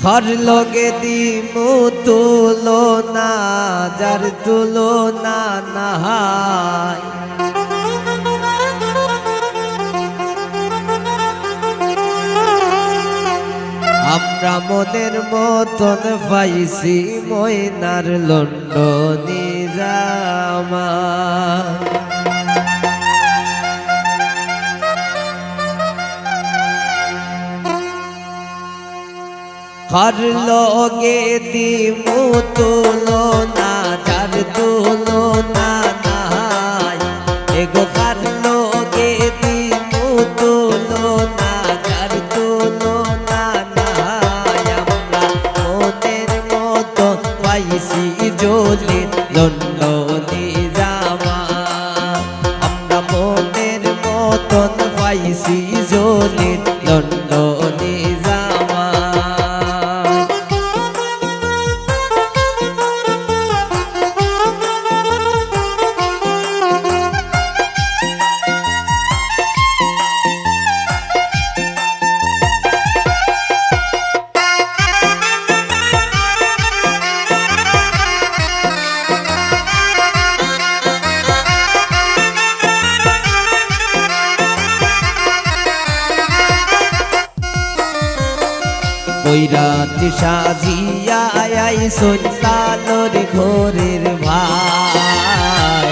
হর লগে দিমু তুলনা যার তুলনা নাই। আমরা মনের মতন পাইছি ময়নার লন্ডনী জামা। হর লগে দিমু তুলনা যার তুলনা নাই। এগো হর লগে দিমু তুলনা যার তুলনা নাই। আমরা মনের মতো পাইছি জলি লন্ডনী জামা। আমরা মনের মতন পাইছি জলি লন্ডনী জামা। বৈরাতি সাজিয়া আইসন লালর ঘরের ভাই।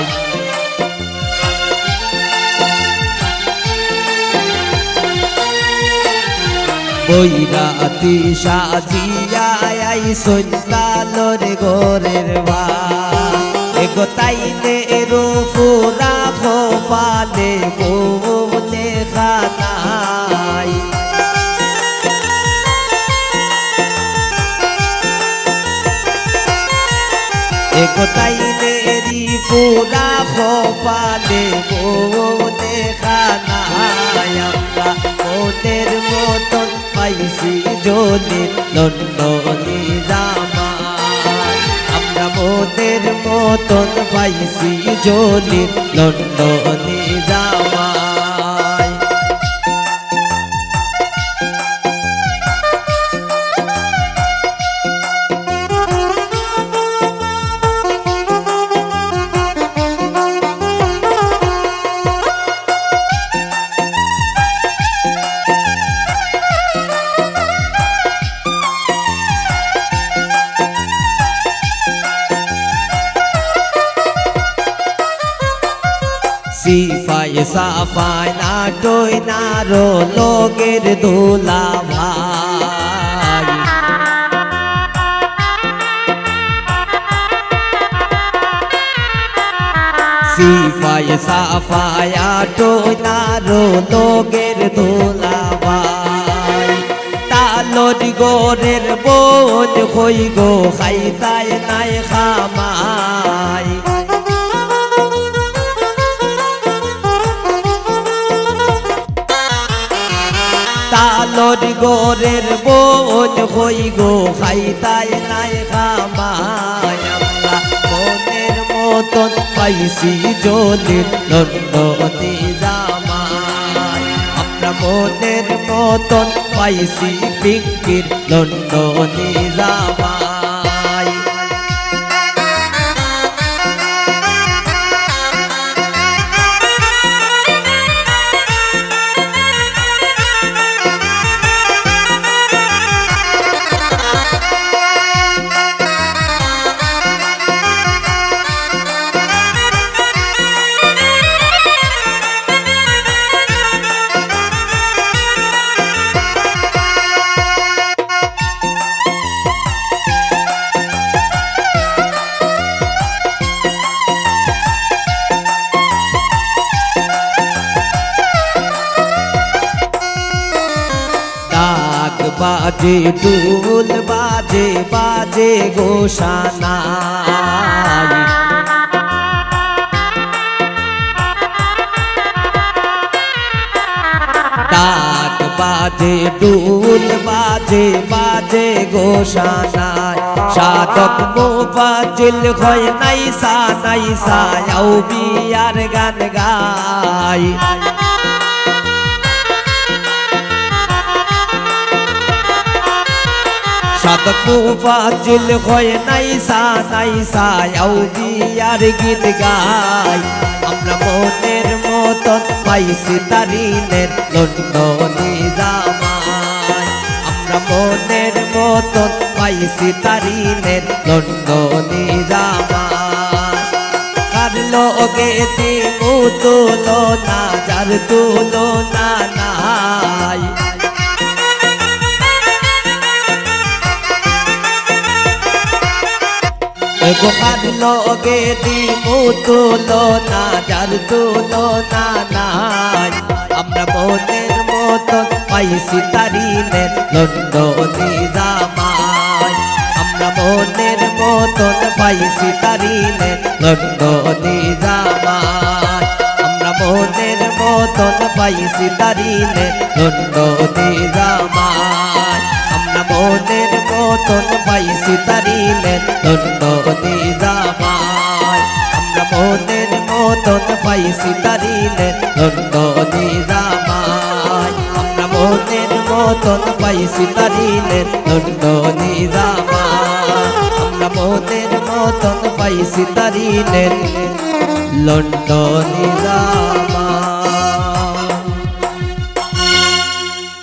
বৈরাতি সাজিয়া আইসন লালর ঘরের ভাই। এগো তাইলে রুফুরা খোপালে বলে খানাই। এগো তাইলে রিপুরা খোপালে বলে খানাই। আমরা মনের মতন পাইছি জলি লন্ডনী জামা। আমরা মনের মতন পাইছি জলি লন্ডনী জামা। সিফাই সাফাই নাটই নারো লগের দোলা ভাই। সিফাই সাফাই আটই নারো লগের দোলা ভাই। তালর গোরের বোন হই গো খাইতাই নাই খামাই। তালর গোরের বোন হই গো খাইতাই নাই খামাই। আমরা মনের মতন পাইছি জলি লন্ডনী জামা। আমরা মনের মতন পাইছি পিঙ্কির লন্ডনী জামা। বাজে দুল বাজে বাজে গোসানাই। ডাক বাজে দুল বাজে বাজে গোসানাই। সাধক মুফাজ্জিল হয় নাইসা নাইসা আও বিয়ার গান গাই। সাধক মুফাজ্জিল হয় নাইসা নাইসা আউলিয়ার গীত গাই আমরা মনের মতন পাইছি তারিনের লন্ডনী জামাই আমরা মনের মতন পাইছি তারিনের লন্ডনী জামাই কার লগে দিমু তুলনা যার তুলনা নাই কার লগে দিমু তুলনা যার তুলনা নাই আমরা মনের মতন পাইছি তারিনের লন্ডনী জামাই আমরা মনের মতন পাইছি তারিনের লন্ডনী জামাই আমরা মনের মতন পাইছি তারিনের লন্ডনী জামাই আমরা মনের মতন পাইছি তারিনের লন্ডনী জামাই আমরা মনের মতন পাইছি তারিনের লন্ডনী জামাই আমরা মনের মতন পাইছি তারিনের লন্ডনী জামাই আমরা মনের মতন পাইছি তারিনের লন্ডনী জামাই।